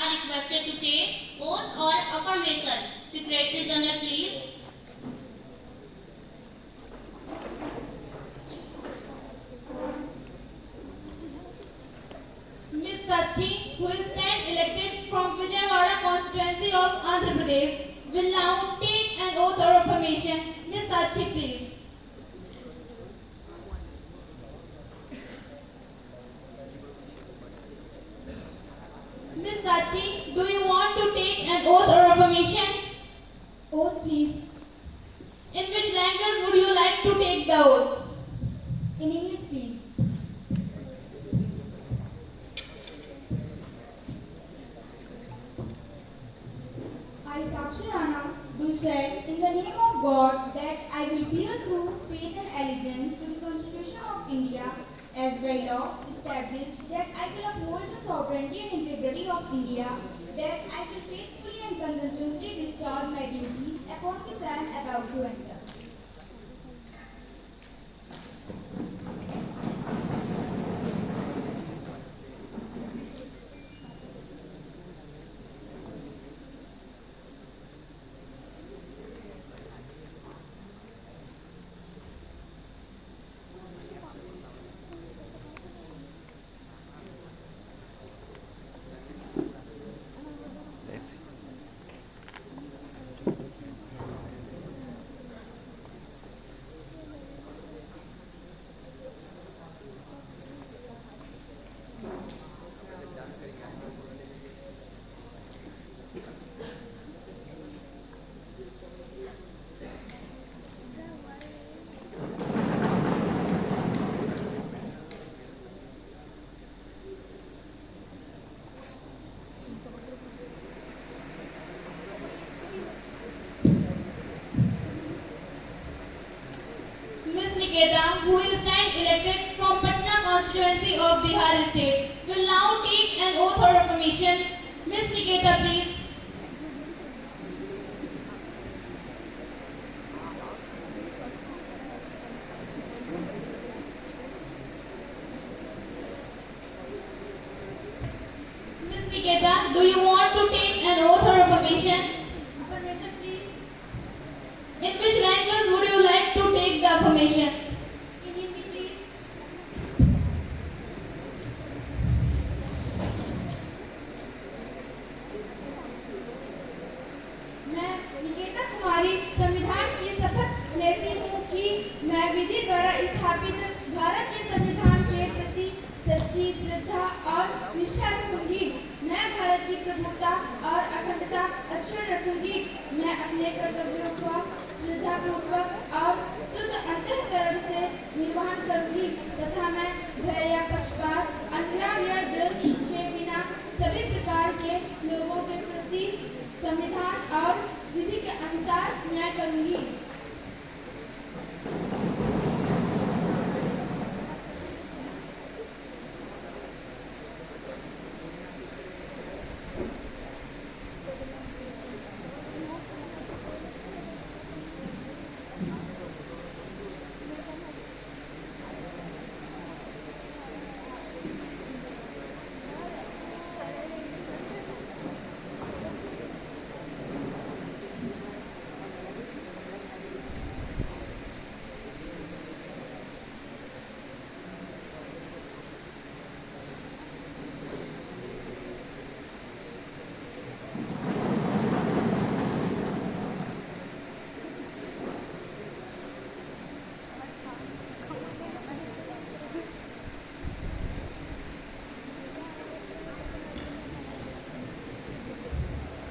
are requested to take oath or affirmation. Secretary General, please. Ms. Sachi, who is stand elected from Vijayawada constituency of Andhra Pradesh, will now take an oath or affirmation. Ms. Sachi, please. Ms. Sachi, do you want to take an oath or affirmation? Oath, please. In which language would you like to take the oath? In English, please. I, Sakshi Rana, do swear in the name of God that I will bear true faith and allegiance to the Constitution of India as by law established, that I will uphold the sovereignty and integrity of India, that I will faithfully and conscientiously discharge my duties upon which I am about to enter. Ms. Niketa, who is stand elected from Patna constituency of Bihar state, will now take an oath or affirmation. Ms. Niketa, please. Ms. Niketa, do you want to take an oath or affirmation? Affirmation, please. In which language would you like to take the affirmation? In Hindi, please. मैं निकेता कुमारी संविधान की शपथ लेती हूँ कि मैं विधि द्वारा स्थापित भारत के संविधान के प्रति सच्ची श्रद्धा और निष्ठा रखूंगी। मैं भारत की प्रभुता और अखंडता अक्षुण्ण रखूंगी। मैं अपने कर्तव्यों को श्रद्धापूर्वक और शुद्ध अंतःकरण से निर्वहन करूंगी तथा मैं भय या पक्षपात, अनुराग या द्वेष के बिना सभी प्रकार के लोगों के प्रति संविधान और विधि के अनुसार न्याय करूंगी।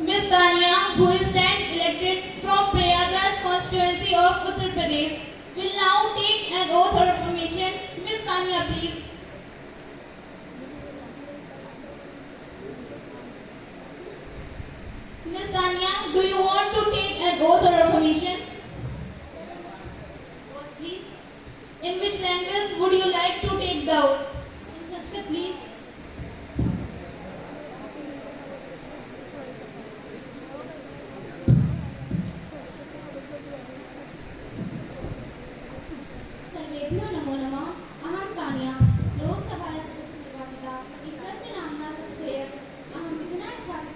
Ms. Tania, who is stand elected from Prayagraj constituency of Uttar Pradesh, will now take an oath or affirmation. Ms. Tania, please. Ms. Tania, do you want to take an oath or affirmation? Oath, please. In which language would you like to take the oath? In Sanskrit, please. सर्वेभ्यो नमो नमः। अहं तानिया लोकसभायाः सदस्यनिर्वाचिता ईश्वरस्य नाम्ना सत्येव अहं विधिना स्थापिता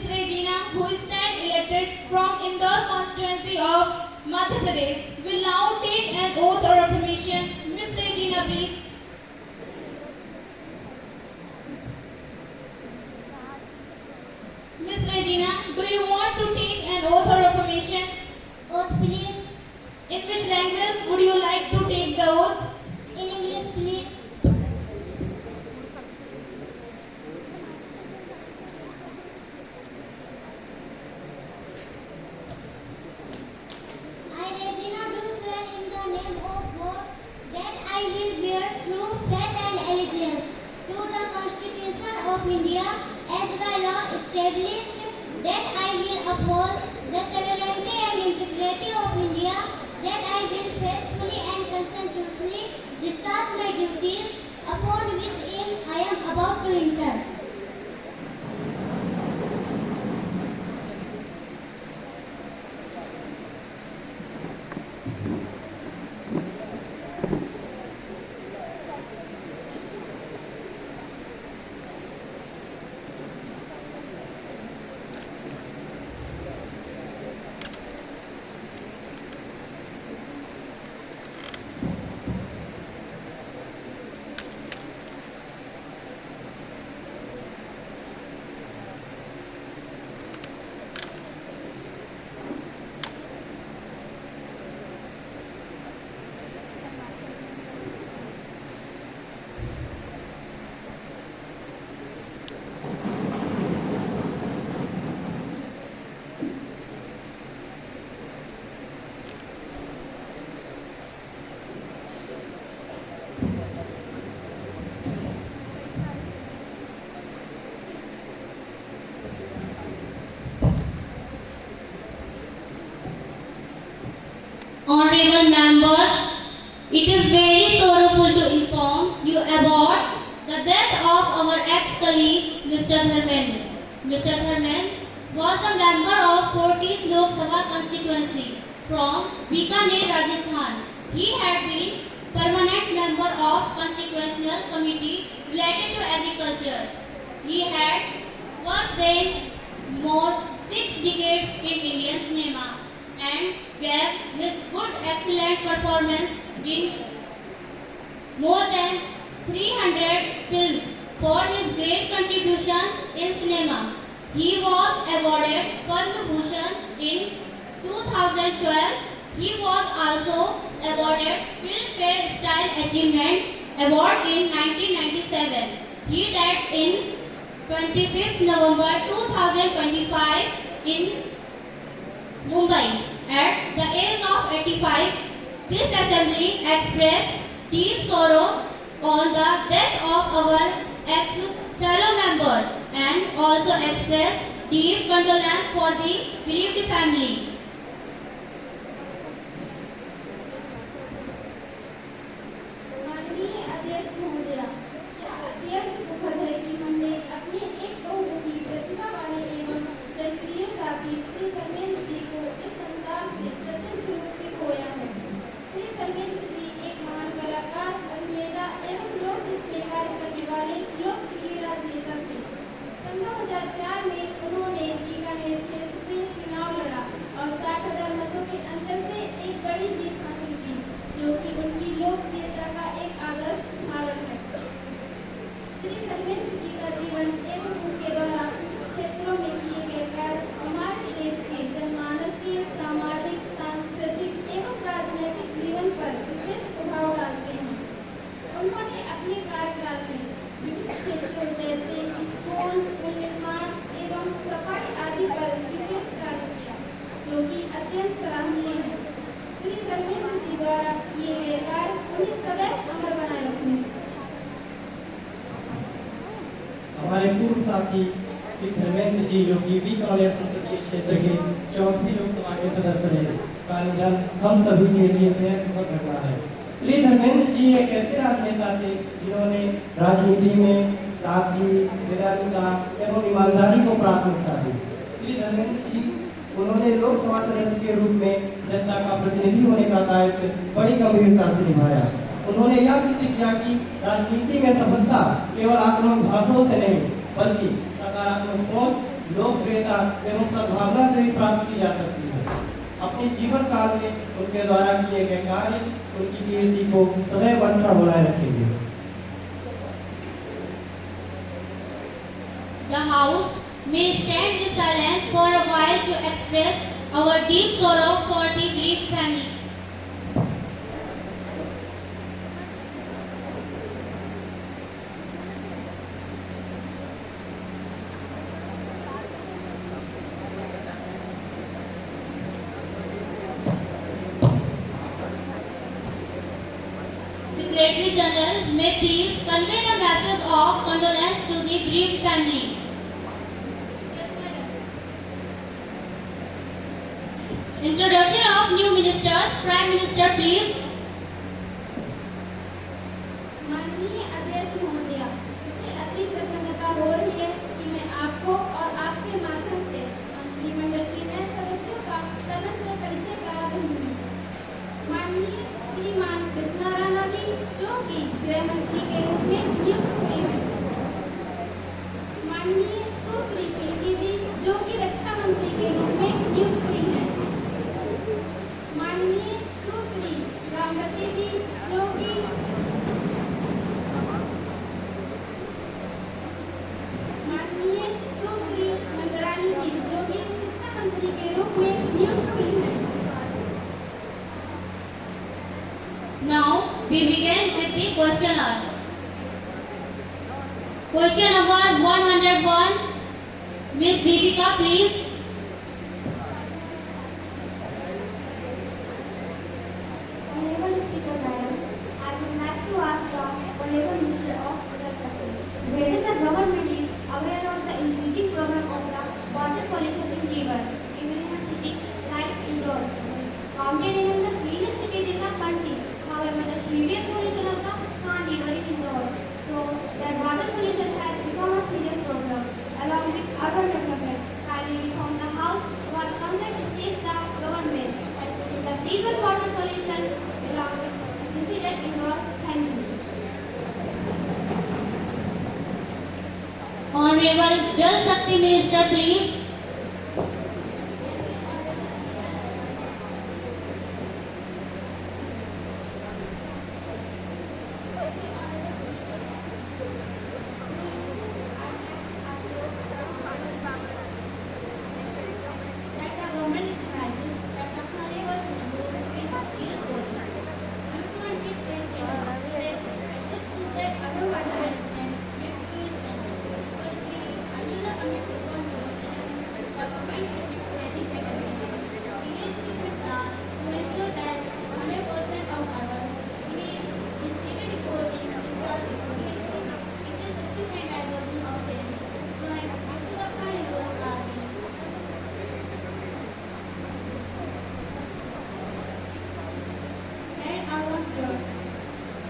Ms. Regina, who is stand elected from Indore constituency of Madhya Pradesh, will now take an oath or affirmation. Ms. Regina, please. Ms. Regina, do you want to take an oath or affirmation? Oath, please. In which language would you like to take the oath? In English, please. I, Regina, do swear in the name of God that I will bear true faith and allegiance to the Constitution of India as by law established, that I will uphold the sovereignty and integrity of India, that I will faithfully and conscientiously discharge my duties upon within I am about to enter. Honorable members, it is very sorrowful to inform you about the death of our ex-colleague Mr. Dharmendra. Mr. Dharmendra was the member of 14th Lok Sabha constituency from Bikaner, Rajasthan. He had been permanent member of constitutional committee related to agriculture. He had worked then more 6 decades in Indian cinema and gave his good excellent performance in more than 300 films for his great contribution in cinema. He was awarded Padma Bhushan in 2012. He was also awarded Filmfare Style Achievement Award in 1997. He died in 25th November 2025 in Mumbai at the age of 85. This assembly expressed deep sorrow on the death of our ex-fellow member and also expressed deep condolence for the bereaved family. माननीय अध्यक्ष महोदया, यह अत्यंत दुखद है कि हमने अपने एक बहुमुखी प्रतिभा वाले एवं जनप्रिय साथी श्री धर्मेंद्र जी को इस संसार से प्रत्यक्ष रूप से खोया है। श्री धर्मेंद्र जी एक महान कलाकार, अभिनेता एवं लोकहित में कार्य करने वाले लोकप्रिय राजनेता थे। सन 2004 में उन्होंने बीकानेर क्षेत्र से चुनाव लड़ा और 60,000 मतों के अंतर से एक बड़ी जीत हासिल की, जो कि उनकी लोकप्रियता का एक आदर्श उदाहरण है। श्री धर्मेंद्र जी का जीवन एवं उनके द्वारा क्षेत्रों में किए गए कार्य हमारे देश के जनमानस के सामाजिक, सांस्कृतिक एवं राजनीतिक जीवन पर विशेष प्रभाव डालते हैं। उन्होंने अपने कार्यकाल में विभिन्न क्षेत्रों जैसे स्कूल, पुल निर्माण एवं सफाई आदि पर विशेष कार्य किया, जो कि अत्यंत सराहनीय है। श्री धर्मेंद्र जी द्वारा किए गए कार्य उन्हें सदैव अमर बनाए रखें। हमारे पूर्व साथी श्री धर्मेंद्र जी, जो कि बीकानेर संसदीय क्षेत्र के 4वीं लोकसभा के सदस्य हैं, का निधन हम सभी के लिए बेहद दुखद घटना है। श्री धर्मेंद्र जी एक ऐसे राजनेता थे जिन्होंने राजनीति में सादगी, निडरता एवं ईमानदारी को प्राथमिकता दी। श्री धर्मेंद्र जी उन्होंने लोकसभा सदस्य के रूप में जनता का प्रतिनिधि होने का दायित्व बड़ी गंभीरता से निभाया। उन्होंने यह सिद्ध किया कि राजनीति में सफलता केवल आत्मविश्वासों से नहीं, बल्कि सकारात्मक सोच, लोकप्रियता एवं सद्भावना से भी प्राप्त की जा सकती है। अपने जीवन काल में उनके द्वारा किए गए कार्य उनकी कीर्ति को सदैव अच्छा बनाए रखेंगे। The House may stand in silence for a while to express our deep sorrow for the bereaved family. Secretary General may please convey the message of condolence to the bereaved family. Introduction of new ministers. Prime Minister, please. माननीय अध्यक्ष महोदय, मुझे अति प्रसन्नता हो रही है कि मैं आपको और आपके माध्यम से मंत्रिमंडल के नए सदस्यों का सदन से परिचय करा रही हूँ। माननीय श्रीमान कृष्णा राणा जी, जो कि गृह मंत्री के रूप में नियुक्त हुए हैं। माननीय सुश्री पिंकी जी, जो कि रक्षा मंत्री के रूप में नियुक्त हुई हैं। माननीय सुश्री रामवती जी, जो कि माननीय सुश्री नंदरानी जी, जो कि शिक्षा मंत्री के रूप में नियुक्त हुई हैं। Now we begin with the question hour. Question number 101. Miss Deepika, please. Honorable Speaker Madam, I would like to ask the Honorable Minister of Justice whether the government is aware of the increasing problem of the water pollution in river, even in a city like Indore, counted among the cleanest cities in the country. However, the severe pollution of the Khan River in Indore, so that water pollution has become a serious problem. Along with urban development, kindly from the House, what conduct states the government has taken the river water pollution along with the incident in Indore. Thank you. Honorable Jal Shakti Minister, please. That the government recognizes that the Khan River is a serious pollution. Due to its safety and consideration, it is to set underwater management its huge standard. Firstly, until the underwater pollution, the government is expanding activity. Serious treatment plan to ensure that 100% of urban cities is treated reporting discharge reporting. It is subsequent diversion of rain flowing into the Khan Rivers are being and urban flood.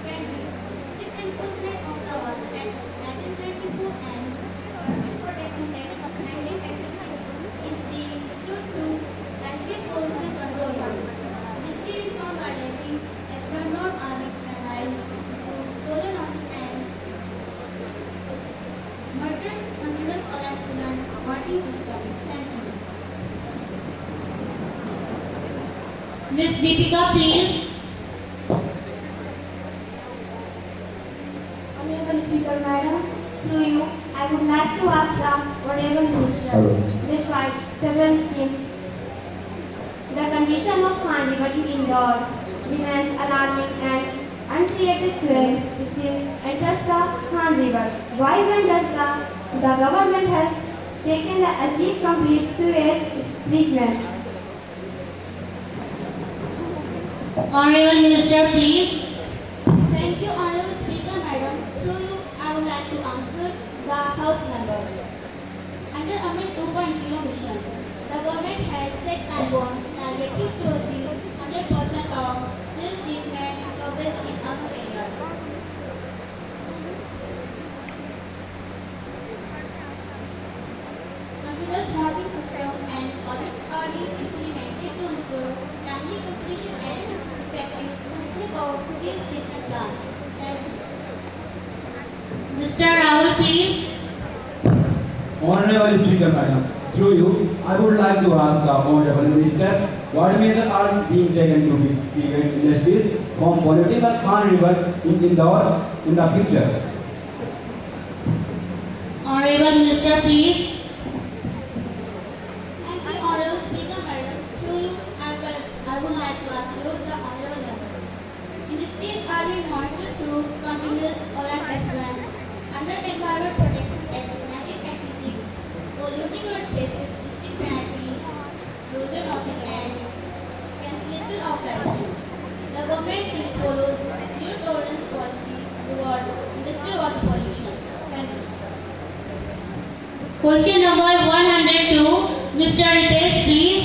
Secondly, strict enforcement of the Water Act 1974 and Environment Protection Act 1986 is being pursued through National Pollution Control Board. Ministry is not violating as per not are penalized through closure notice and murder continuous collection warning system. Thank you. Miss Deepika, please. Honorable Speaker Madam, through you, I would like to ask the Honorable Minister, despite several schemes, the condition of Khan River in Indore remains alarming and untreated swell still enters the Khan River. Why when does the government has taken the achieve complete sewage treatment? Honorable Minister, please. Thank you, Honorable Speaker Madam. Through you, I would like to answer the House member. Under Amendment 2.0 mission, the government has set and born targeted to achieve 100% of sewage treatment coverage in urban areas. Continuous monitoring system and audits are being implemented to ensure timely completion and effective functioning of sewage treatment plant. Thank you. Mr. Rahul, please. Honorable Speaker Madam, through you, I would like to ask the Honorable Ministers what measures are being taken to mitigate industries from political Khan River in Indore in the future. Honorable Minister, please. Thank you, Honorable Speaker Madam. Through you, I would like to ask you the Honorable Member. Industries are being monitored through continuous oil and gas ban. Under Environment Protection Act 1986, polluting road faces strict penalties, closure notice and cancellation of license. The government follows zero tolerance policy towards industrial water pollution. Thank you. Question number 102, Mr. Ritesh, please.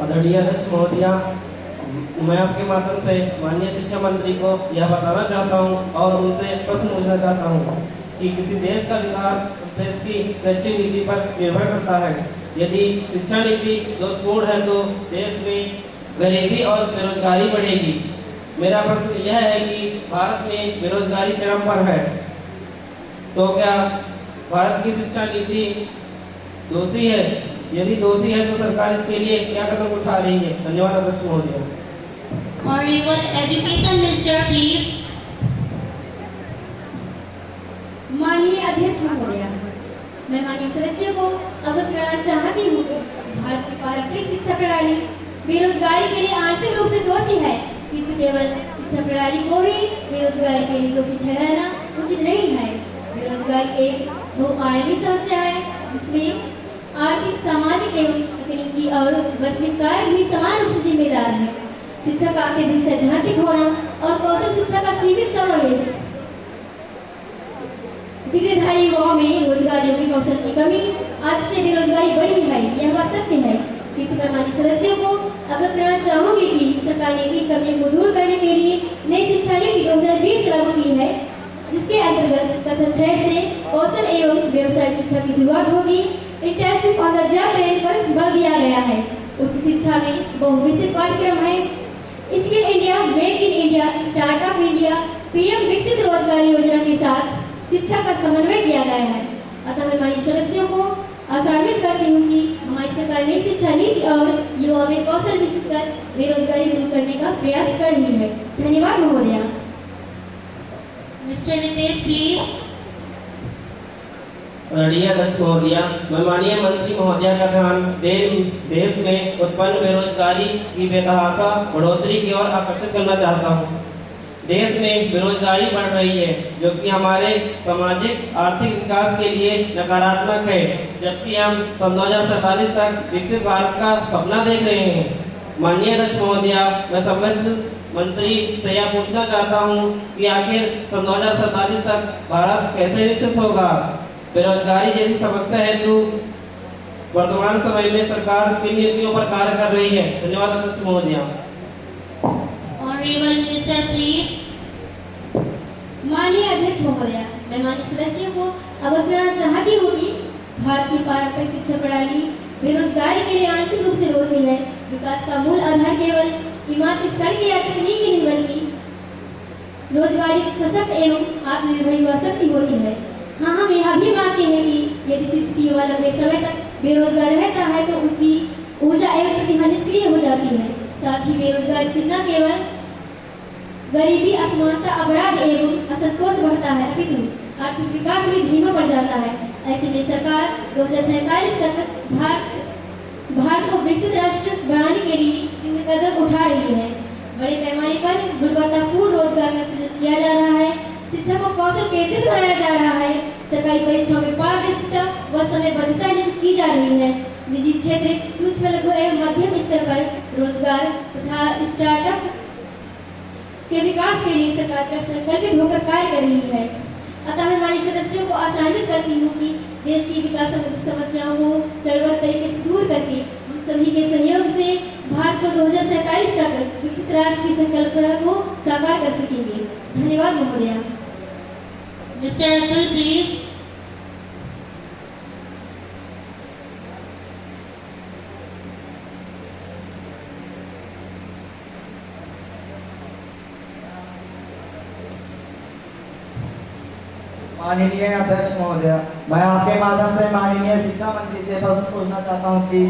आदरणीय अध्यक्ष महोदया, मैं आपके माध्यम से माननीय शिक्षा मंत्री को यह बताना चाहता हूं और उनसे प्रश्न पूछना चाहता हूं कि किसी देश का विकास उस देश की शैक्षिक नीति पर निर्भर करता है। यदि शिक्षा नीति दोषपूर्ण है तो देश में गरीबी और बेरोजगारी बढ़ेगी। मेरा प्रश्न यह है कि भारत में बेरोजगारी चरम पर है, तो क्या भारत की शिक्षा नीति दोषी है? यदि दोषी है तो सरकार इसके लिए क्या कदम उठा रही है? धन्यवाद अध्यक्ष महोदय। Honorable Education Minister, please. माननीय अध्यक्ष महोदया, मैं माननीय सदस्यों को अवगत कराना चाहती हूँ कि भारत की पारंपरिक शिक्षा प्रणाली बेरोजगारी के लिए आंशिक रूप से दोषी है, किंतु केवल शिक्षा प्रणाली को ही बेरोजगारी के लिए दोषी ठहराना उचित नहीं है। बेरोजगारी एक बहुआयामी समस्या है जिसमें आर्थिक, सामाजिक एवं तकनीकी और वैश्विक कार्य भी समान रूप से जिम्मेदार है। शिक्षा का अत्यधिक सैद्धांतिक होना और कौशल शिक्षा का सीमित समावेश डिग्रीधारी युवाओं में रोजगारियों के कौशल की कमी आदि से बेरोजगारी बढ़ी है, यह बात सत्य है। किंतु मैं माननीय सदस्यों को अवगत कराना चाहूंगी कि सरकार ने भी कमियों को दूर करने के लिए नई शिक्षा नीति 2020 लागू की है, जिसके अंतर्गत कक्षा 6 से कौशल एवं व्यवसायिक शिक्षा की शुरुआत होगी। Internship on the job training पर बल दिया गया है। उच्च शिक्षा में बहुविषयक पाठ्यक्रम है। Skill India, make in India, startup India, PM विकसित रोजगार योजना के साथ शिक्षा का समन्वय किया गया है। अतः मैं माननीय सदस्यों को आशान्वित करती हूँ कि हमारी सरकार नई शिक्षा नीति और युवा में कौशल विकसित कर बेरोजगारी दूर करने का प्रयास कर रही है। धन्यवाद महोदया। Mr. Ritesh, please. आदरणीय अध्यक्ष महोदया, मैं माननीय मंत्री महोदया का ध्यान देश में उत्पन्न बेरोजगारी की बेतहाशा बढ़ोतरी की ओर आकर्षित करना चाहता हूँ। देश में बेरोजगारी बढ़ रही है, जो कि हमारे सामाजिक आर्थिक विकास के लिए नकारात्मक है, जबकि हम सन 2047 तक विकसित भारत का सपना देख रहे हैं। माननीय अध्यक्ष महोदया, मैं संबंधित मंत्री से यह पूछना चाहता हूं कि आखिर सन 2047 तक भारत कैसे विकसित होगा? बेरोजगारी जैसी समस्या हेतु वर्तमान समय में सरकार किन नीतियों पर कार्य कर रही है? धन्यवाद अध्यक्ष महोदया। Honorable Minister, please. माननीय अध्यक्ष महोदया, मैं माननीय सदस्यों को अवगत कराना चाहती हूँ कि भारत की पारंपरिक शिक्षा प्रणाली बेरोजगारी के लिए आंशिक रूप से दोषी है। विकास का मूल आधार केवल इमारती सड़क या तकनीकी नहीं बल्कि रोजगारी सशक्त एवं आत्मनिर्भर युवा शक्ति होती है। हाँ, हम यह भी मानते हैं कि यदि शिक्षित युवा लंबे समय तक बेरोजगार रहता है तो उसकी ऊर्जा एवं प्रतिभा निष्क्रिय हो जाती है। साथ ही बेरोजगारी से न केवल गरीबी, असमानता, अपराध एवं असंतोष बढ़ता है, अपितु आर्थिक विकास भी धीमा पड़ जाता है। ऐसे में सरकार 2047 तक भारत को विकसित राष्ट्र बनाने के लिए कदम उठा रही है। बड़े पैमाने पर गुणवत्तापूर्ण रोजगार का सृजन किया जा रहा है। शिक्षा को कौशल केंद्रित बनाया जा रहा है। सरकारी परीक्षाओं में पारदर्शिता व समयबद्धता निश्चित की जा रही है। निजी क्षेत्र, सूक्ष्म, लघु एवं मध्यम स्तर पर रोजगार तथा स्टार्टअप के विकास के लिए सरकार का संकल्पित होकर कार्य कर रही है। अतः मैं हमारे सदस्यों को आशान्वित करती हूँ कि देश की विकास समस्याओं को चरणबद्ध तरीके से दूर करके हम सभी के सहयोग से भारत को 2047 तक विकसित राष्ट्र की संकल्पना को साकार कर सकेंगे। धन्यवाद महोदया। Mr. Atul, please. माननीय अध्यक्ष महोदय, मैं आपके माध्यम से माननीय शिक्षा मंत्री से प्रश्न पूछना चाहता हूं कि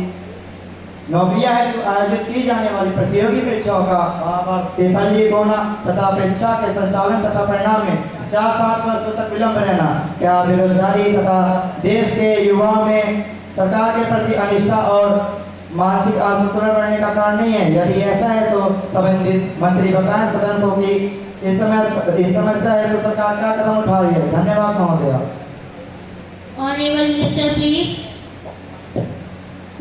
नौकरियां हेतु आयोजित की जाने वाली प्रतियोगी परीक्षाओं का पेपर लीक होना तथा परीक्षा के संचालन तथा परिणाम में 4-5 वर्षों तक विलंब रहना क्या बेरोजगारी तथा देश के युवाओं में सरकार के प्रति अनिष्ठा और मानसिक असंतुलन बढ़ने का कारण नहीं है? यदि ऐसा है तो संबंधित मंत्री बताएं सदन को कि इस समस्या है तो सरकार क्या कदम उठा रही है? धन्यवाद महोदय। Honourable minister please.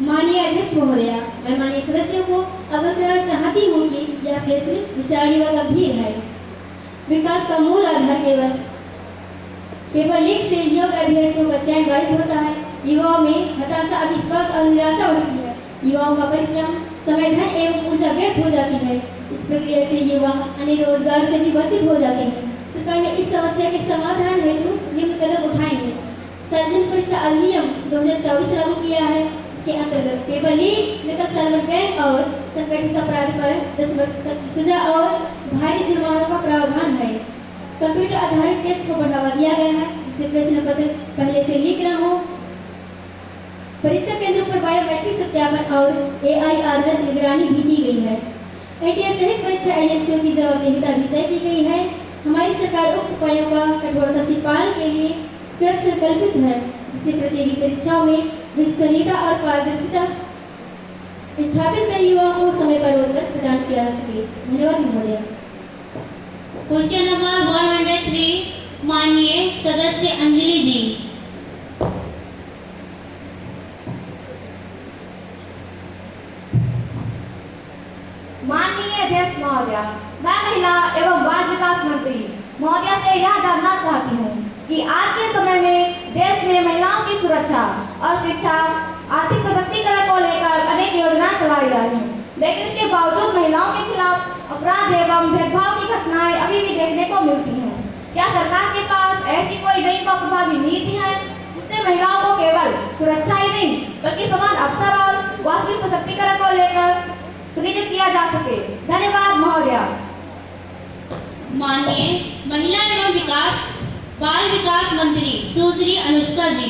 माननीय अध्यक्ष महोदया, मैं माननीय सदस्यों को अवगत कराना चाहती हूँ कि यह प्रश्न विचारणीय व गंभीर है। विकास का मूल आधार केवल पेपर लीक से योग्य अभ्यर्थियों का चयन बाधित होता है। युवाओं में हताशा, अविश्वास और निराशा होती है। युवाओं का परिश्रम, समय, धन एवं ऊर्जा व्यर्थ हो जाती है। इस प्रक्रिया से युवा अन्य रोजगार से भी वंचित हो जाते हैं। सरकार ने इस समस्या के समाधान हेतु निम्न कदम उठाएंगे। सार्वजनिक परीक्षा अधिनियम 2024 लागू किया है। इसके अंतर्गत पेपर लीक, नकल, सर्वर बैंक और संगठित अपराध पर 10 वर्ष तक की सजा और भारी जुर्मानों का प्रावधान है। कंप्यूटर आधारित टेस्ट को बढ़ावा दिया गया है जिससे प्रश्न पत्र पहले से लीक न हो। परीक्षा केंद्रों पर बायोमेट्रिक सत्यापन और AI आधारित निगरानी भी की गई है। एनटीए सहित परीक्षा एजेंसियों की जवाबदेहिता भी तय की गई है। हमारी सरकार उक्त उपायों का कठोरता से पालन के लिए कृत संकल्पित है जिससे प्रतियोगी परीक्षाओं में विश्वसनीयता और पारदर्शिता स्थापित कर युवाओं को समय पर रोजगार प्रदान किया जा सके। धन्यवाद महोदय। क्वेश्चन नंबर 103 माननीय सदस्य अंजलि जी। माननीय अध्यक्ष महोदया, मैं महिला एवं बाल विकास मंत्री महोदया से यह जानना चाहती हूँ कि आज के समय में देश में महिलाओं की सुरक्षा और शिक्षा, आर्थिक सशक्तिकरण को लेकर अनेक योजनाएं चलाई जा रही हैं, लेकिन इसके बावजूद महिलाओं के खिलाफ अपराध एवं भेदभाव की घटनाएं अभी भी देखने को मिलती हैं। क्या सरकार के पास ऐसी कोई नई व प्रभावी नीति है जिससे महिलाओं को केवल सुरक्षा ही नहीं बल्कि समान अवसर और वास्तविक सशक्तिकरण को लेकर सुनिश्चित किया जा सके? धन्यवाद महोदया। माननीय महिला एवं बाल विकास मंत्री सुश्री अनुष्का जी।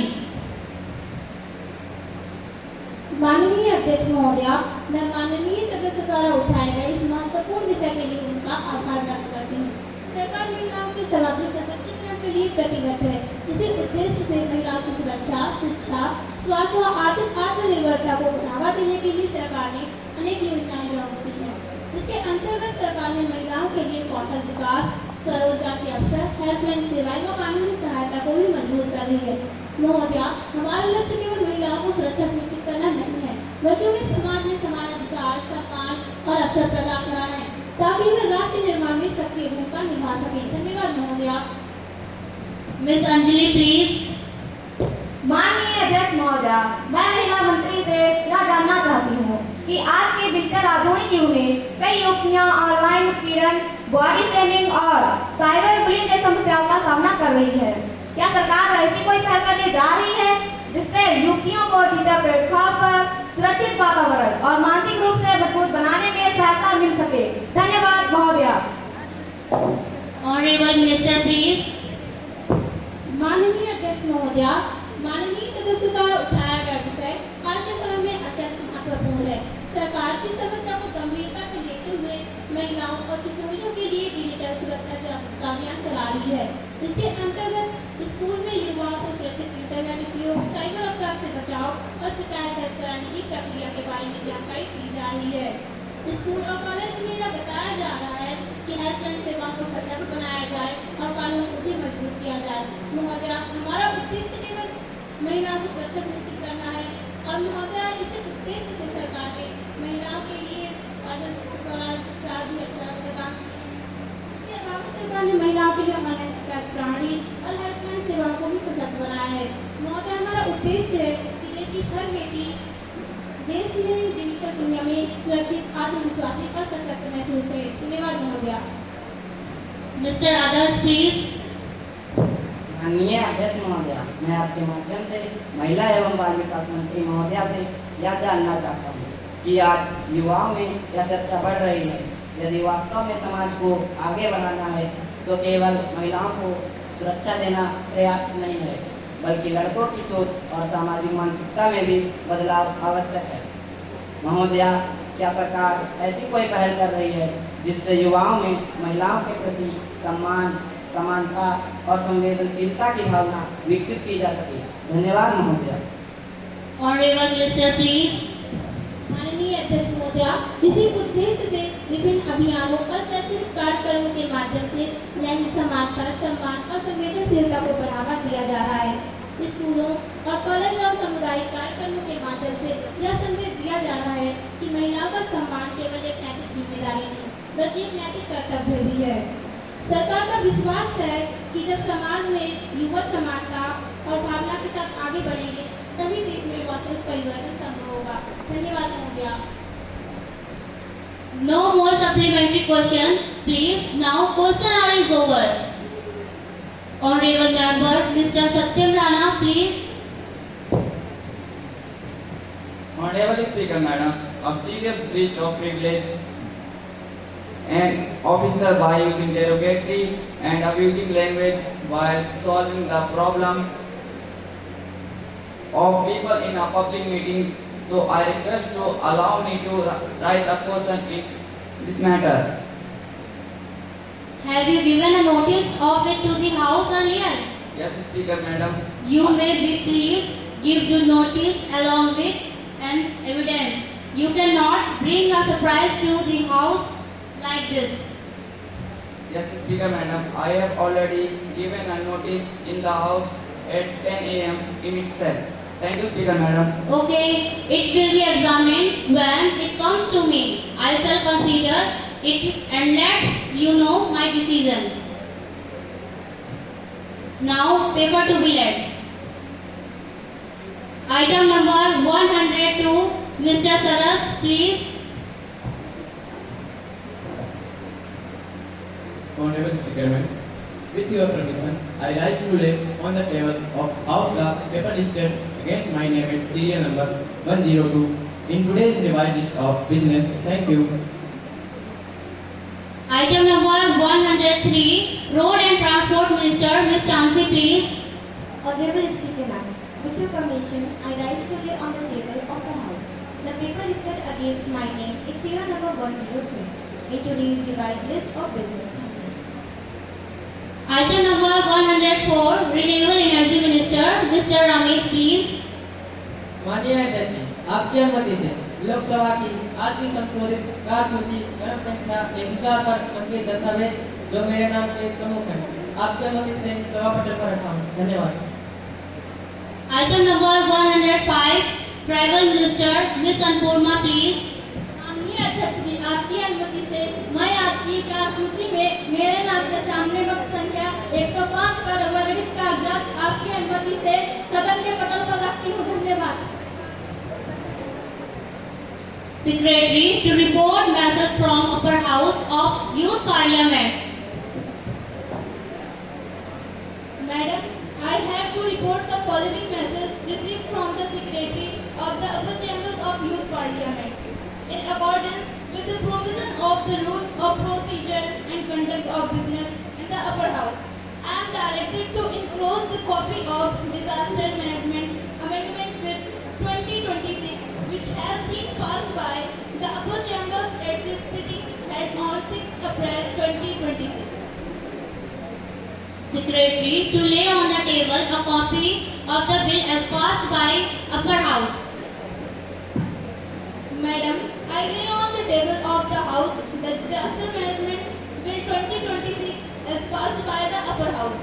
माननीय अध्यक्ष महोदया, मैं माननीय सदस्य द्वारा उठाए गए इस महत्वपूर्ण विषय के लिए उनका आभार व्यक्त करती हूँ। सरकार महिलाओं के समग्र सशक्तिकरण के लिए प्रतिबद्ध है। इसी उद्देश्य से महिलाओं की सुरक्षा, शिक्षा, स्वास्थ्य और आर्थिक आत्मनिर्भरता को बढ़ावा देने के लिए सरकार ने अनेक योजनाएं लागू की हैं। इसके अंतर्गत सरकार ने महिलाओं के लिए कौशल विकास, स्वरोजगार के अवसर, हेल्पलाइन सेवाएं व कानूनी सहायता को भी मजबूत कर रही है। महोदया, हमारा लक्ष्य केवल महिलाओं को सुरक्षा सुनिश्चित करना नहीं है बल्कि उन्हें समाज में समान अधिकार, सम्मान और अवसर प्रदान कराना है ताकि वे राष्ट्र निर्माण में सक्रिय भूमिका निभा सकें। धन्यवाद महोदया। Miss Anjali please. माननीय अध्यक्ष महोदया, मैं महिला मंत्री से यह जानना चाहती हूँ कि आज के डिजिटल आधुनिक युग में कई युवतियाँ ऑनलाइन उत्पीड़न, बॉडी शेमिंग और साइबर बुलिंग जैसी समस्याओं का सामना कर रही है। क्या सरकार ऐसी कोई पहल करने जा रही है जिससे युवतियों को डिजिटल प्लेटफॉर्म पर सुरक्षित वातावरण और मानसिक रूप से मजबूत बनाने में सहायता मिल सके? धन्यवाद महोदया। Honourable minister please. माननीय अध्यक्ष महोदया, माननीय सदस्य द्वारा उठाया गया विषय आज के समय में अत्यंत महत्वपूर्ण है। सरकार इस समस्या को गंभीरता से लेते हुए महिलाओं और किशोरियों के लिए डिजिटल सुरक्षा जागरूकता अभियान चला रही है। इसके अंतर्गत स्कूल में युवाओं को सुरक्षित इंटरनेट उपयोग, साइबर अपराध से बचाव और शिकायत दर्ज कराने की प्रक्रिया के बारे में जानकारी दी जा रही है। स्कूल और कॉलेज में यह बताया जा रहा है कि हेल्पलाइन सेवाओं को सशक्त बनाया जाए और कानून को भी मजबूत किया जाए। महोदया, हमारा उद्देश्य केवल महिलाओं की सुरक्षा सुनिश्चित करना है और महोदया इसी उद्देश्य से सरकार ने महिलाओं के लिए सरकार ने महिलाओं के लिए ऑनलाइन शिकायत प्रणाली और हेल्पलाइन सेवाओं को भी सशक्त बनाया है। महोदया, हमारा उद्देश्य है कि देश की हर बेटी देश में डिजिटल दुनिया में सुरक्षित, आत्मविश्वासी और सशक्त महसूस करे। धन्यवाद महोदया। Mister Adarsh please. माननीय अध्यक्ष महोदया, मैं आपके माध्यम से महिला एवं बाल विकास मंत्री महोदया से यह जानना चाहता हूँ कि आज युवाओं में यह चर्चा बढ़ रही है, यदि वास्तव में समाज को आगे बढ़ाना है तो केवल महिलाओं को सुरक्षा देना पर्याप्त नहीं है, बल्कि लड़कों की सोच और सामाजिक मानसिकता में भी बदलाव आवश्यक है। महोदया, क्या सरकार ऐसी कोई पहल कर रही है जिससे युवाओं में महिलाओं के प्रति सम्मान, समानता और संवेदनशीलता की भावना विकसित की जा सके? धन्यवाद महोदया। Honorable Minister, please. माननीय अध्यक्ष महोदया, इसी उद्देश्य से विभिन्न अभियानों और शैक्षणिक कार्यक्रमों के माध्यम से लैंगिक समानता, सम्मान और संवेदनशीलता को बढ़ावा दिया जा रहा है। स्कूलों और कॉलेज और सामुदायिक कार्यक्रमों के माध्यम से यह संदेश दिया जा रहा है कि महिलाओं का सम्मान केवल एक नैतिक जिम्मेदारी नहीं, बल्कि एक नैतिक कर्तव्य भी है। सरकार का विश्वास है कि जब समाज में युवा समानता और भावना के साथ आगे बढ़ेंगे, तभी देश में वास्तविक परिवर्तन संभव होगा। धन्यवाद महोदया। No more supplementary question. Please, now question hour is over. Honorable Member, Mr. Satyam Rana, please. Honorable Speaker, Madam, a serious breach of privilege and officer by using derogatory and abusing language while solving the problem of people in a public meeting. So I request to allow me to raise a question in this matter. Have you given a notice of it to the House earlier? Yes, Speaker, Madam. You may be pleased give the notice along with an evidence. You cannot bring a surprise to the House like this. Yes, Speaker, Madam. I have already given a notice in the House at 10 a.m. in itself. Thank you, Speaker, Madam. Okay, it will be examined when it comes to me. I shall consider it and let you know my decision. Now, paper to be read. Item number 102, Mr. Saras, please. Honorable Speaker, ma'am, with your permission, I rise to lay on the table of the paper listed against my name at serial number 102 in today's revised list of business. Thank you. Item number 103, Road and Transport Minister, Ms. Chancy, please. Honorable Speaker, ma'am, with your permission, I rise to lay on the table of the House the paper listed against my name, it's serial number 103, in today's revised list of business. Item number 104, Renewable Energy Minister, Mr. Ramesh, please. माननीय अध्यक्ष जी, आपकी अनुमति से लोकसभा की आज की संशोधित कार्यसूची क्रम संख्या 104 पर अंकित दस्तावेज जो मेरे नाम के प्रमुख है, आपकी अनुमति से सभा पटल पर रखा हूँ। धन्यवाद। Item number 105, Tribal Minister, Ms. Annapurna, please. माननीय अध्यक्ष जी, आपकी अनुमति से मैं आज की कार्यसूची में मेरे नाम के सामने वक्त संख्या 105 पर वर्णित कागजात आपकी अनुमति से सदन के पटल पर रखती हूँ। धन्यवाद। Secretary to report message from Upper House of Youth Parliament. Madam, I have to report the following message received from the Secretary of the Upper Chambers of Youth Parliament. In accordance with the provision of the Rule of Procedure and Conduct of Business in the Upper House, I am directed to enclose the copy of Disaster Management Amendment Bill 2026, which has been passed by the Upper Chambers at its sitting held on 6 April 2026. Secretary to lay on the table a copy of the bill as passed by Upper House. Madam, I lay on the table of the House the Disaster Management Bill 2026 as passed by the Upper House.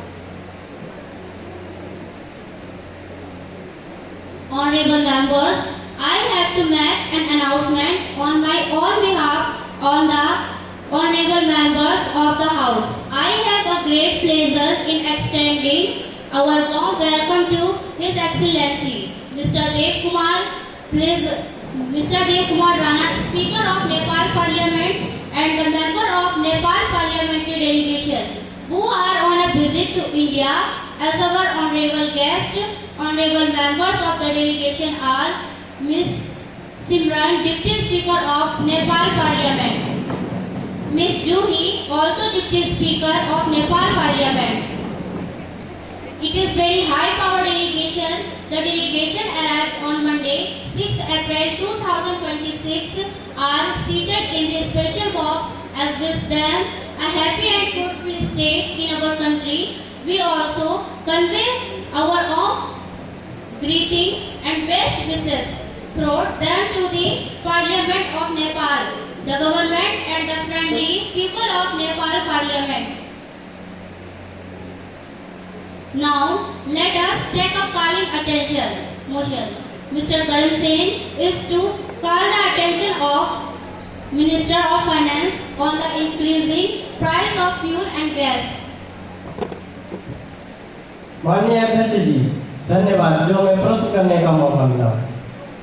Honorable members, I have to make an announcement on my own behalf on the honorable members of the House. I have a great pleasure in extending our warm welcome to His Excellency Mr. Dev Kumar Rana, Speaker of Nepal Parliament and the member of Nepal Parliamentary Delegation, who are on a visit to India as our honorable guest. Honorable members of the delegation are Ms. Simran, Deputy Speaker of Nepal Parliament, Ms. Juhi, also Deputy Speaker of Nepal Parliament, It is very high power delegation. The delegation arrived on Monday, 6th April 2026, are seated in the special box as wish them a happy and fruitful stay in our country. We also convey our own greeting and best wishes through them to the Parliament of Nepal, the government and the friendly people of Nepal Parliament. Now, let us take up calling attention motion. Mr. Karan Singh is to call the attention of Minister of Finance on the increasing price of fuel and gas. माननीय अध्यक्ष जी, धन्यवाद जो मैं प्रश्न करने का मौका मिला।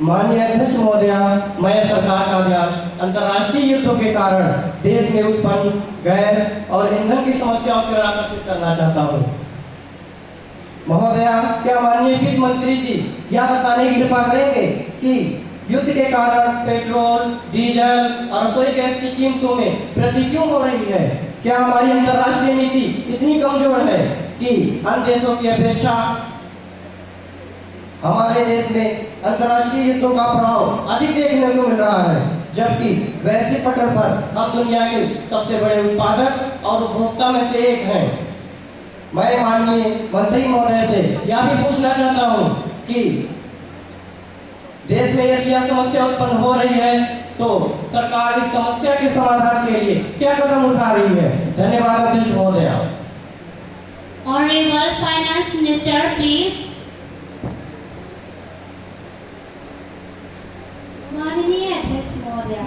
माननीय अध्यक्ष महोदया, मैं सरकार का ध्यान अंतर्राष्ट्रीय युद्धों के कारण देश में उत्पन्न गैस और ईंधन की समस्याओं की ओर आकर्षित करना चाहता हूँ। महोदया, क्या माननीय वित्त मंत्री जी यह बताने की कृपा करेंगे कि युद्ध के कारण पेट्रोल, डीजल और रसोई गैस की कीमतों में वृद्धि क्यों हो रही है? क्या हमारी अंतर्राष्ट्रीय नीति इतनी कमजोर है कि अन्य देशों की अपेक्षा हमारे देश में अंतर्राष्ट्रीय युद्धों का प्रभाव अधिक देखने को मिल रहा है, जबकि वैश्विक पटल पर हम दुनिया के सबसे बड़े उत्पादक और उपभोक्ता में से एक हैं। मैं माननीय मंत्री महोदय से यह भी पूछना चाहता हूं कि देश में यदि यह समस्या उत्पन्न हो रही है तो सरकार इस समस्या के समाधान के लिए क्या कदम उठा रही है? धन्यवाद अध्यक्ष महोदया। Honorable Finance Minister, please. माननीय अध्यक्ष महोदया,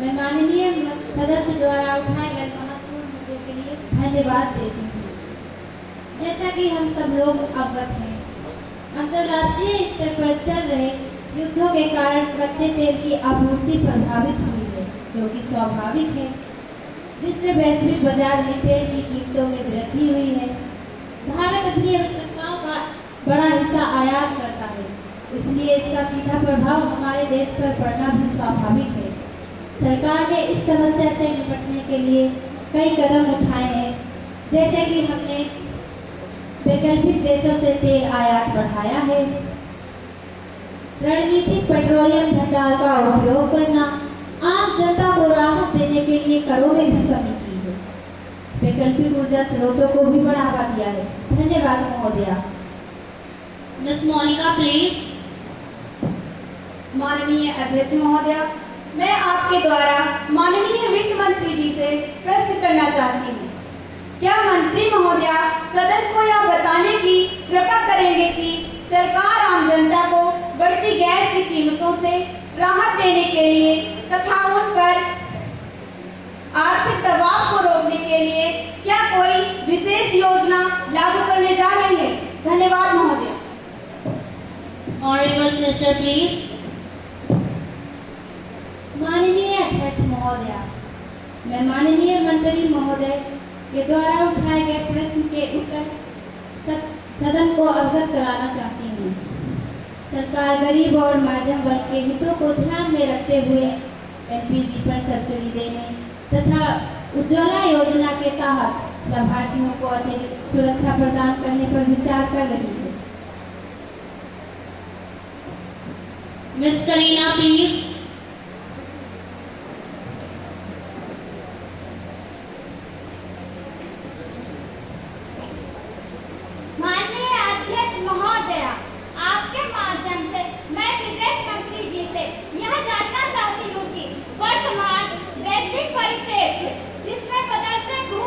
मैं माननीय सदस्य द्वारा उठाए गए महत्वपूर्ण मुद्दे के लिए धन्यवाद देती हूँ। जैसा कि हम सब लोग अवगत हैं, अंतर्राष्ट्रीय स्तर पर चल रहे युद्धों के कारण कच्चे तेल की आपूर्ति प्रभावित हुई है, जो कि स्वाभाविक है, जिससे वैश्विक बाजार में तेल की कीमतों में वृद्धि हुई है। भारत अपनी आवश्यकताओं का बड़ा हिस्सा आयात करता है, इसलिए इसका सीधा प्रभाव हमारे देश पर पड़ना भी स्वाभाविक है। सरकार ने इस समस्या से निपटने के लिए कई कदम उठाए हैं, जैसे कि हमने वैकल्पिक देशों से तेल आयात बढ़ाया है, रणनीतिक पेट्रोलियम भंडार का उपयोग करना, आम जनता को राहत देने के लिए करों में भी कमी की है, वैकल्पिक ऊर्जा स्रोतों को भी बढ़ावा दिया है। धन्यवाद महोदया। Miss Monica, please. माननीय अध्यक्ष महोदया, मैं आपके द्वारा माननीय वित्त मंत्री जी से प्रश्न करना चाहती हूँ। क्या मंत्री महोदया सदन को यह बताने की कृपा करेंगे कि सरकार आम जनता को बढ़ती गैस की कीमतों से राहत देने के लिए तथा उन पर आर्थिक दबाव को रोकने के लिए क्या कोई विशेष योजना लागू करने जा रही है? धन्यवाद महोदया। Honorable Minister, please. माननीय अध्यक्ष महोदया, मैं माननीय मंत्री महोदय के द्वारा उठाए गए प्रश्न के उत्तर सदन को अवगत कराना चाहती हूँ। सरकार गरीब और मध्यम वर्ग के हितों को ध्यान में रखते हुए एलपीजी पर सब्सिडी देने तथा उज्ज्वला योजना के तहत लाभार्थियों को अतिरिक्त सुरक्षा प्रदान करने पर विचार कर रही है। Miss Karina, please. माननीय अध्यक्ष महोदया, आपके माध्यम से मैं विदेश मंत्री जी से यह जानना चाहती हूँ कि वर्तमान वैश्विक परिप्रेक्ष्य जिसमें बदलते भू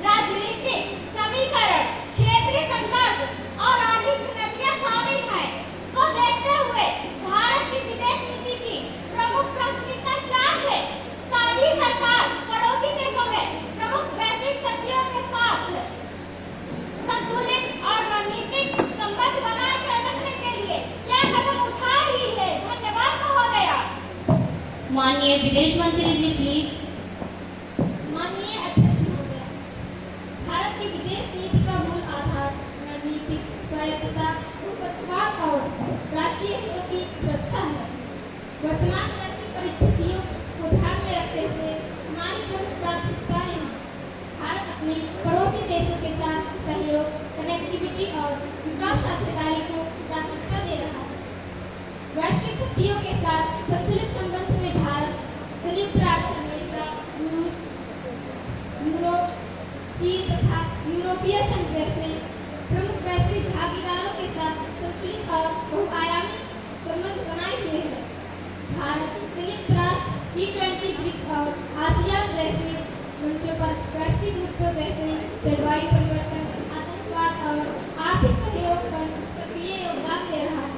राजनीतिक समीकरण, क्षेत्रीय संघर्ष और अन्य चुनौतियाँ शामिल हैं, को देखते हुए भारत की विदेश नीति की प्रमुख प्राथमिकता क्या है? साथ ही सरकार पड़ोसी देशों में प्रमुख वैश्विक शक्तियों के साथ संतुलित और रणनीतिक संबंध बनाए रखने के लिए क्या कदम उठा रही है? धन्यवाद महोदया। माननीय विदेश मंत्री जी, प्लीज। माननीय अध्यक्ष महोदया, भारत की विदेश नीति का मूल आधार रणनीतिक स्वायत्तता, पक्षपात और राष्ट्रीय हितों की सुरक्षा है। वर्तमान वैश्विक परिस्थितियों को ध्यान में रखते हुए हमारी प्रमुख प्राथमिकताएं हैं। भारत अपने पड़ोसी देशों के साथ सहयोग, कनेक्टिविटी और नीतियों के साथ संतुलित संबंध में भारत संयुक्त राज्य अमेरिका, रूस, यूरोप, चीन तथा यूरोपीय संघ जैसे प्रमुख वैश्विक भागीदारों के साथ संतुलित और बहुआयामी संबंध बनाए हुए है। भारत संयुक्त राष्ट्र, G20, ब्रिक्स और आसियान जैसे मंचों पर वैश्विक मुद्दों जैसे जलवायु परिवर्तन, आतंकवाद और आर्थिक सहयोग पर सक्रिय योगदान दे रहा है।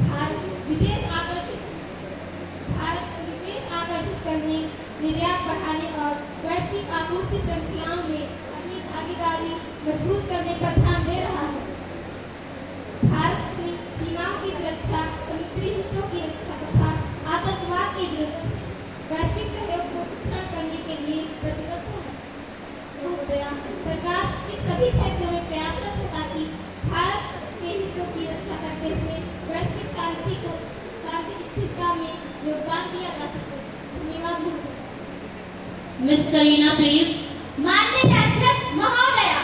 भारत विदेश आकर्षित करने, निर्यात बढ़ाने और वैश्विक आपूर्ति श्रृंखलाओं में अपनी भागीदारी मजबूत करने पर ध्यान दे रहा है। भारत अपनी सीमाओं की सुरक्षा, समुद्री हितों की रक्षा तथा आतंकवाद के विरुद्ध वैश्विक सहयोग को सुदृढ़ करने के लिए प्रतिबद्ध है। महोदया, सरकार इन सभी क्षेत्रों में प्रयासरत है ताकि भारत के हितों की रक्षा करते हुए वैश्विक शांति स्थिरता में योगदान दिया जा सके। धन्यवाद महोदया। Miss Kareena please. माननीय अध्यक्ष महोदया,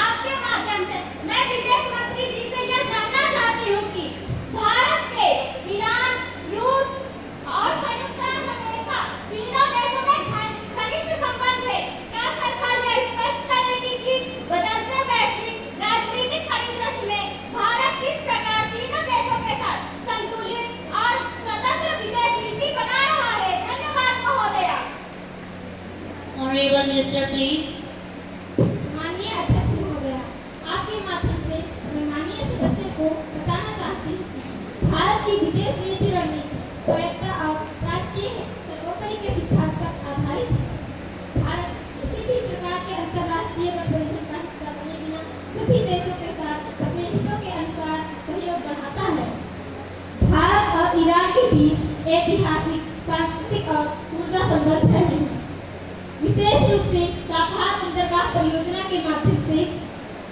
आपके माध्यम से मैं विदेश मंत्री जी से यह जानना चाहती हूँ कि भारत के ईरान, रूस और संयुक्त राज्य अमेरिका तीनों देशों में घनिष्ठ संबंध है। क्या सरकार यह स्पष्ट करेगी कि बदलते वैश्विक राजनीतिक परिदृश्य में भारत किस प्रकार तीनों देशों के साथ संतुलित और स्वतंत्र विदेश नीति बना रहा है? धन्यवाद महोदया। Honourable minister please. माननीय अध्यक्ष महोदया, आपके माध्यम से मैं माननीय सदस्य को बताना चाहती हूँ कि भारत की विदेश नीति रणनीति स्वायत्तता और राष्ट्रीय सर्वोपरि के सिद्धांत पर आधारित है। भारत किसी भी प्रकार के अंतर्राष्ट्रीय गठबंधन का हिस्सा बने बिना सभी देशों के साथ अपने हितों के अनुसार सहयोग बढ़ाता है। भारत और ईरान के बीच ऐतिहासिक, सांस्कृतिक और ऊर्जा संबंध रहे हैं। विशेष रूप से चाबहार बंदरगाह परियोजना के माध्यम से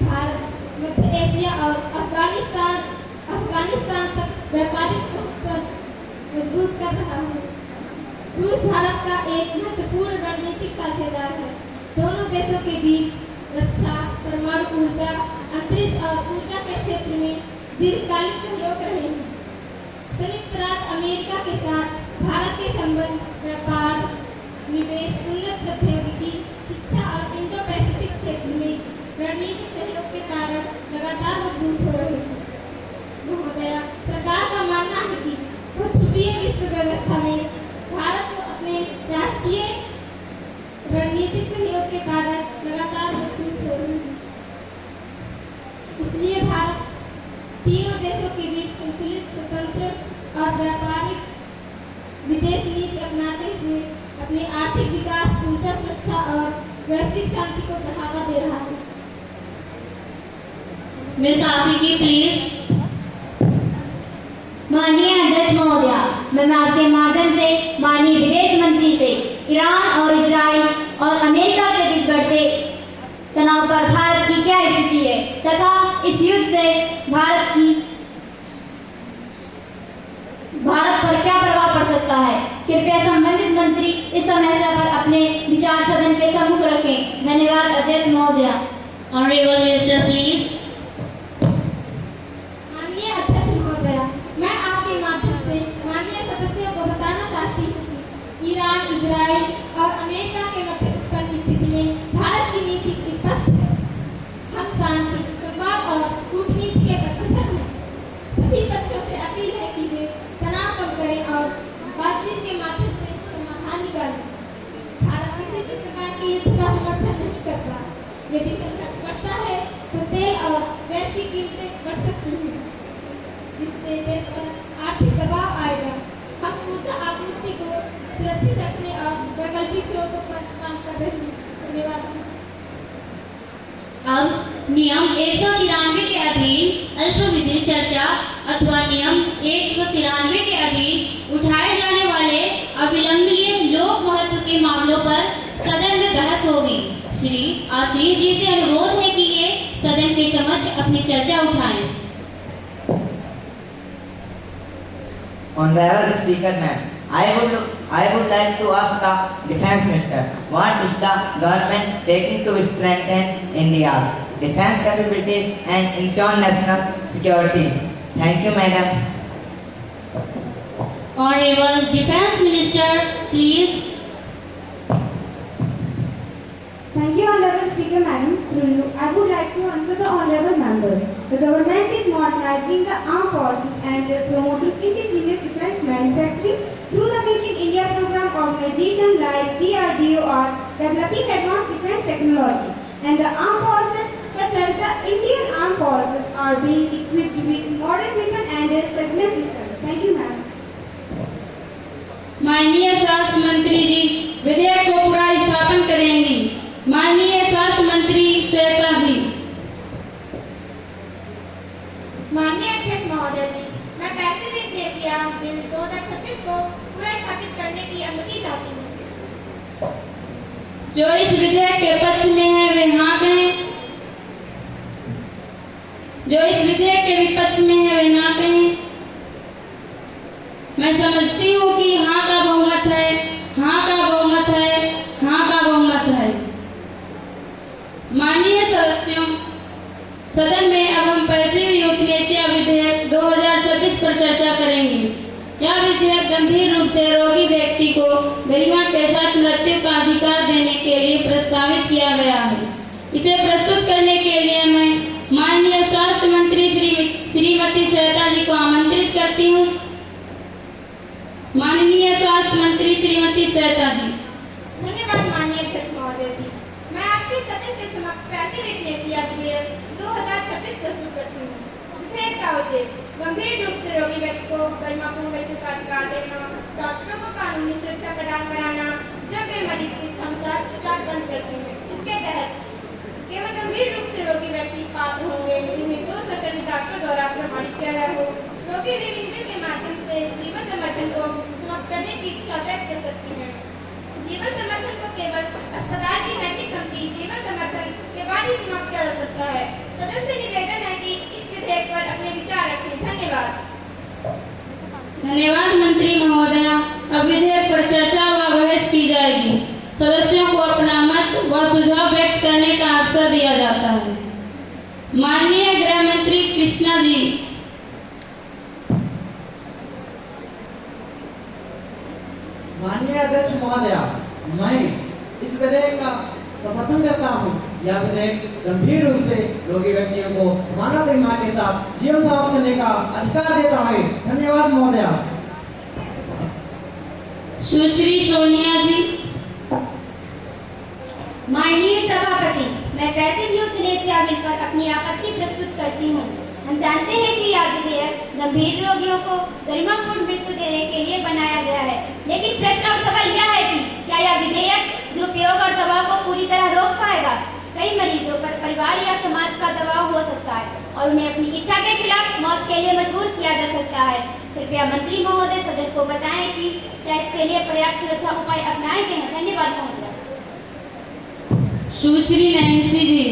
भारत मध्य एशिया और अफगानिस्तान तक व्यापारिक संपर्क मजबूत कर रहा है। रूस भारत का एक महत्वपूर्ण रणनीतिक साझेदार है। दोनों देशों के बीच रक्षा, परमाणु ऊर्जा, अंतरिक्ष और ऊर्जा के क्षेत्र में दीर्घकालिक सहयोग रहे हैं। संयुक्त राज्य अमेरिका के साथ भारत के संबंध व्यापार, निवेश, उन्नत प्रौद्योगिकी, शिक्षा और इंडो पैसिफिक क्षेत्र में रणनीतिक सहयोग के कारण लगातार मजबूत हो रहे हैं। महोदया, सरकार का मानना है कि बहुध्रुवीय विश्व व्यवस्था में भारत को अपने राष्ट्रीय रणनीतिक सहयोग के कारण लगातार मजबूत हो रहे हैं। इसलिए भारत तीनों देशों के बीच संतुलित, स्वतंत्र और व्यापारिक विदेश नीति अपनाते हुए अपने आर्थिक विकास, ऊर्जा सुरक्षा और वैश्विक शांति को बढ़ावा दे रहा है। मिस आसिकी प्लीज। माननीय अध्यक्ष महोदया, मैं आपके माध्यम से माननीय विदेश मंत्री से ईरान और इजराइल और अमेरिका के बीच बढ़ते तनाव पर भारत की क्या स्थिति है तथा इस युद्ध से भारत पर क्या प्रभाव पड़ सकता है। कृपया संबंधित मंत्री इस समस्या पर अपने विचार सदन के सम्मुख रखें। धन्यवाद अध्यक्ष महोदया। Honourable minister please. माननीय अध्यक्ष महोदया, मैं आपके माध्यम से माननीय सदस्यों को बताना चाहती हूँ कि ईरान, इजराइल और अमेरिका के मध्य उत्पन्न स्थिति में भारत की नीति स्पष्ट है। हम शांति, संवाद और कूटनीति के पक्षधर हैं। सभी पक्षों से अपील है कि वे तनाव कम करें और बातचीत के माध्यम से समाधान निकालें। भारत किसी भी प्रकार के युद्ध का समर्थन नहीं करता। यदि संकट बढ़ता है तो तेल और गैस की कीमतें बढ़ सकती हैं, जिससे देश पर आर्थिक दबाव आएगा। हम ऊर्जा आपूर्ति को सुरक्षित रखने और वैकल्पिक स्रोतों पर काम कर रहे हैं। धन्यवाद। अब नियम 193 के अधीन अल्पविधि चर्चा अथवा नियम 193 के अधीन उठाए जाने वाले अविलंबनीय लोक महत्व के मामलों पर सदन में बहस होगी। श्री आशीष जी से अनुरोध है कि ये सदन के समक्ष अपनी चर्चा उठाएं। Honorable Speaker Ma'am, I would like to ask the Defence Minister, what is the government taking to strengthen India's defence capability and ensure national security? Thank you, Madam. Honorable Defense Minister, please. Thank you, Honorable Speaker Madam. Through you, I would like to answer the Honorable Member. The government is modernizing the armed forces and promoting indigenous defense manufacturing through the Make in India program. Organizations like DRDO are developing advanced defense technology, and the armed forces such as the Indian Armed Forces are being equipped with modern weapon and surveillance systems. Thank you, ma'am. माननीय स्वास्थ्य मंत्री जी विधेयक को पूरा स्थापन करेंगी। माननीय स्वास्थ्य मंत्री श्वेता जी। माननीय अध्यक्ष महोदय जी, मैं पैसिफिक एशिया बिल 2026 को पूरा स्थापित करने की अनुमति चाहती हूँ। जो इस विधेयक के पक्ष में है वे हाँ कहें, जो इस विधेयक के विपक्ष में है वे ना कहें। मैं समझती हूँ कि हाँ का बहुमत है, हाँ का बहुमत है, हाँ का बहुमत है। माननीय सदस्यों, सदन में अब हम पैसिफिक यूथनेसिया विधेयक 2026 पर चर्चा करेंगे। यह विधेयक गंभीर रूप से रोगी व्यक्ति को गरिमा के साथ मृत्यु का अधिकार देने के लिए प्रस्तावित किया गया है। इसे प्रस्तुत करने के लिए मैं माननीय स्वास्थ्य मंत्री श्रीमती श्वेता जी को आमंत्रित करती हूँ। माननीय स्वास्थ्य मंत्री श्रीमती श्वेता जी। धन्यवाद माननीय अध्यक्ष महोदय जी। मैं आपके सदन के समक्ष पैसिफिक एशिया विधेयक 2026 प्रस्तुत करती हूँ। विधेयक का उद्देश्य गंभीर रूप से रोगी व्यक्ति को गरिमापूर्ण मृत्यु का अधिकार देना, डॉक्टरों को कानूनी सुरक्षा प्रदान कराना जब वे मरीज की इच्छानुसार उपचार बंद करते हैं। इसके तहत केवल गंभीर रूप से रोगी व्यक्ति पात्र होंगे जिन्हें 2 स्वतंत्र डॉक्टर द्वारा प्रमाणित किया गया हो। रोगी लिविंग विल के माध्यम से जीवन समर्थन को समाप्त करने की इच्छा व्यक्त कर सकती हैं। जीवन समर्थन को केवल अस्पताल की नैतिक समिति जीवन समर्थन के बाद ही समाप्त किया जा सकता है। सदन से निवेदन है कि इस विधेयक पर अपने विचार रखें। धन्यवाद। धन्यवाद मंत्री महोदया। अब विधेयक पर चर्चा व बहस की जाएगी। सदस्यों को अपना मत व सुझाव व्यक्त करने का अवसर दिया जाता है। माननीय गृह मंत्री कृष्णा जी। माननीय अध्यक्ष महोदया, मैं इस विधेयक का समर्थन करता हूँ। यह विधेयक गंभीर रूप से रोगी व्यक्तियों को मानव गरिमा के साथ जीवन समाप्त करने का अधिकार देता है। धन्यवाद महोदया। सुश्री सोनिया जी। माननीय सभापति, मैं पैसिफिक यूथनेसिया बिल पर अपनी आपत्ति प्रस्तुत करती हूँ। हम जानते हैं कि यह विधेयक गंभीर रोगियों को गरिमापूर्ण मृत्यु देने के लिए बनाया गया है, लेकिन प्रश्न और सवाल यह है कि क्या यह विधेयक दुरुपयोग और दबाव को पूरी तरह रोक पाएगा। कई मरीजों पर परिवार या समाज का दबाव हो सकता है और उन्हें अपनी इच्छा के खिलाफ मौत के लिए मजबूर किया जा सकता है। कृपया मंत्री महोदय सदन को बताएं कि क्या इसके लिए पर्याप्त सुरक्षा उपाय अपनाए गए हैं। धन्यवाद महोदय। सुश्री नैन्सी जी।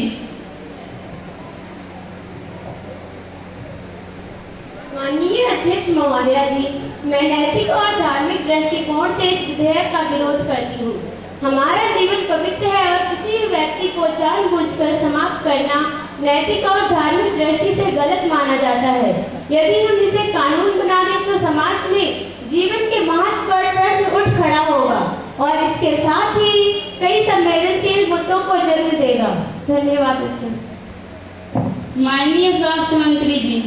माननीय अध्यक्ष महोदया जी, मैं नैतिक और धार्मिक दृष्टिकोण से इस विधेयक का विरोध करती हूँ। हमारा जीवन पवित्र है और किसी भी व्यक्ति को जानबूझकर समाप्त करना नैतिक और धार्मिक दृष्टि से गलत माना जाता है। यदि हम इसे कानून बना दें तो समाज में जीवन के महत्व पर प्रश्न उठ खड़ा होगा और इसके साथ ही कई संवेदनशील मुद्दों को जन्म देगा। धन्यवाद। माननीय स्वास्थ्य मंत्री जी।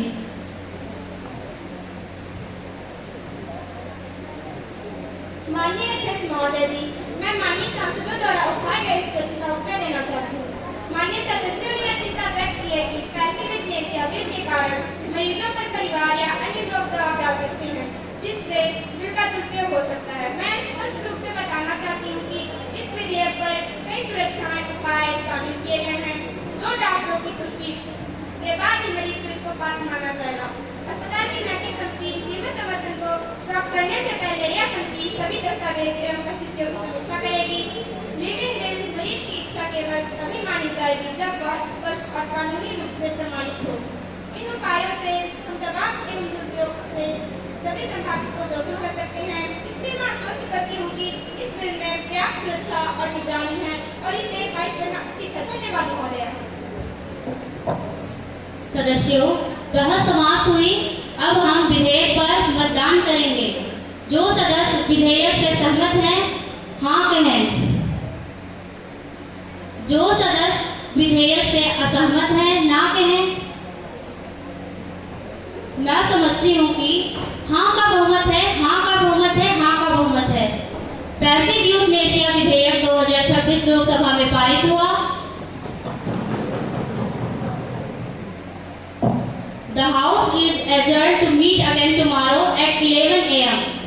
माननीय अध्यक्ष महोदय जी, मैं माननीय सांसदों द्वारा उठाए गए इस प्रश्न का उत्तर देना चाहती हूँ। माननीय सदस्यों ने यह चिंता व्यक्त की है कि पैसिफिक यूथनेसिया बिल के कारण मरीजों पर परिवार या अन्य लोग दबाव डाल सकते हैं, जिससे बिल का दुरुपयोग हो सकता है। मैं स्पष्ट रूप से बताना चाहती हूँ कि इस विधेयक पर कई सुरक्षाएं उपाय शामिल किए गए हैं। 2 डॉक्टरों की पुष्टि के बाद ही मरीज को इसको पात्र माना जाएगा। अस्पताल की नैतिक समिति जीवन समर्थन को समाप्त करने से पहले यह समिति सभी दस्तावेज एवं परिस्थितियों की समीक्षा करेगी। लिविंग विल मरीज की इच्छा केवल तभी मानी जाएगी जब वह स्पष्ट और कानूनी रूप से प्रमाणित हो। इन उपायों से हम दबाव एवं दुरुपयोग से सभी संभावित को जोखिम कर सकते हैं। इसलिए मैं आश्वस्त करती हूँ कि इस बिल में पर्याप्त सुरक्षा और निगरानी है और इसे पारित करना उचित है। धन्यवाद महोदय। सदस्यों, बहस समाप्त हुई। अब हम विधेयक पर मतदान करेंगे। जो सदस्य विधेयक से सहमत हैं, हाँ कहें। जो सदस्य विधेयक से असहमत हैं, ना कहें। मैं समझती हूँ कि हाँ का बहुमत है, हाँ का बहुमत है, हाँ का बहुमत है। पैसिव यूथनेसिया विधेयक 2026 लोकसभा में पारित हुआ। The House is adjourned to meet again tomorrow at 11 a.m.